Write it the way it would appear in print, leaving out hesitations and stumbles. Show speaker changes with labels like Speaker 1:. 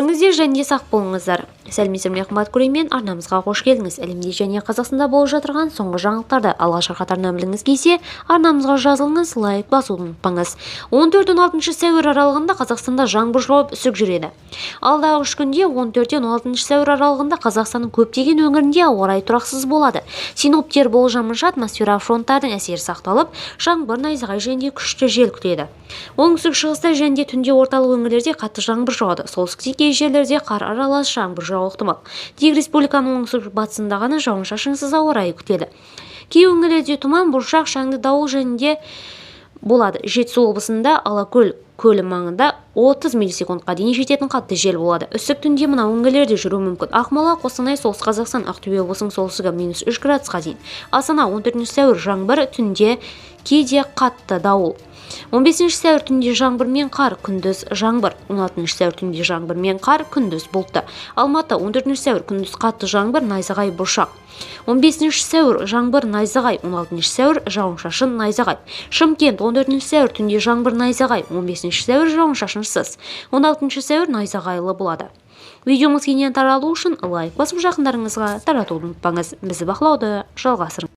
Speaker 1: Және сақ болыңыздар. Сәлеметсіздер, қымбат көрермен, арнамызға қош келдіңіз. Әлемде және Қазақстанда болып жатырған соңғы жаңалықтарды алғашқы қатарынан білгіңіз келсе, арнамызға жазылыңыз, лайк басуды ұмытпаңыз. 14-16 сәуір аралығында Қазақстанда жаңбыр жауып үсік жүреді. Алдағы 3 күнде 14-16 сәуір аралығында Қазақстанның көптеген өңірінде ауа райы тұрақсыз болады. Синоптиктер болжамынша атмосфера фронттардың әсері сақталып, жаңбыр, найзағай және күшті жел күтіледі. Оңтүстік-шығыста және түнде орталық өңірлерде қатты жаңбыр жауады. Солтүстікте кей жерлерде қар аралас жаңбыр жауы ықтимал. Тек республиканың оңтүстік-батысында ғана жауын-шашынсыз ауа райы күтіледі. Кей өңірлерде тұман, бұршақ, шаңды дауыл және болады. Жетісу облысында Алакөл көлі маңында 30 миллисекундқа дейін жететін қатты жел болады. Үсік түнде мына өңірлерде жүруі мүмкін. Ақмола, Қостанай, Солтүстік Қазақстан, Ақтөбе облысының солтүстігі -3 градусқа дейін. Астана 14 сәуір жаңбыр, түнде кейде қатты дауыл. 15 сәуір түнде жаңбыр мен қар, күндіз жаңбыр. 16 сәуір түнде жаңбыр мен қар, күндіз бұлтты. Алматы 14 сәуір күндіз қатты жаңбыр, найзағай бұршақ. 15 сәуір жаңбыр, найзағай. 16 сәуір жауын-шашын, найзағай. Шымкент 14 сәуір түнде жаңбыр, найзағай. 15 сәуір жауын-шашынсыз. 16 сәуір найзағайлы болады. Видеомыз кеңінен таралу үшін лайк басып жақындарыңызға таратуды ұмытпаңыз. Бізді бақылауды жалғастырыңыз.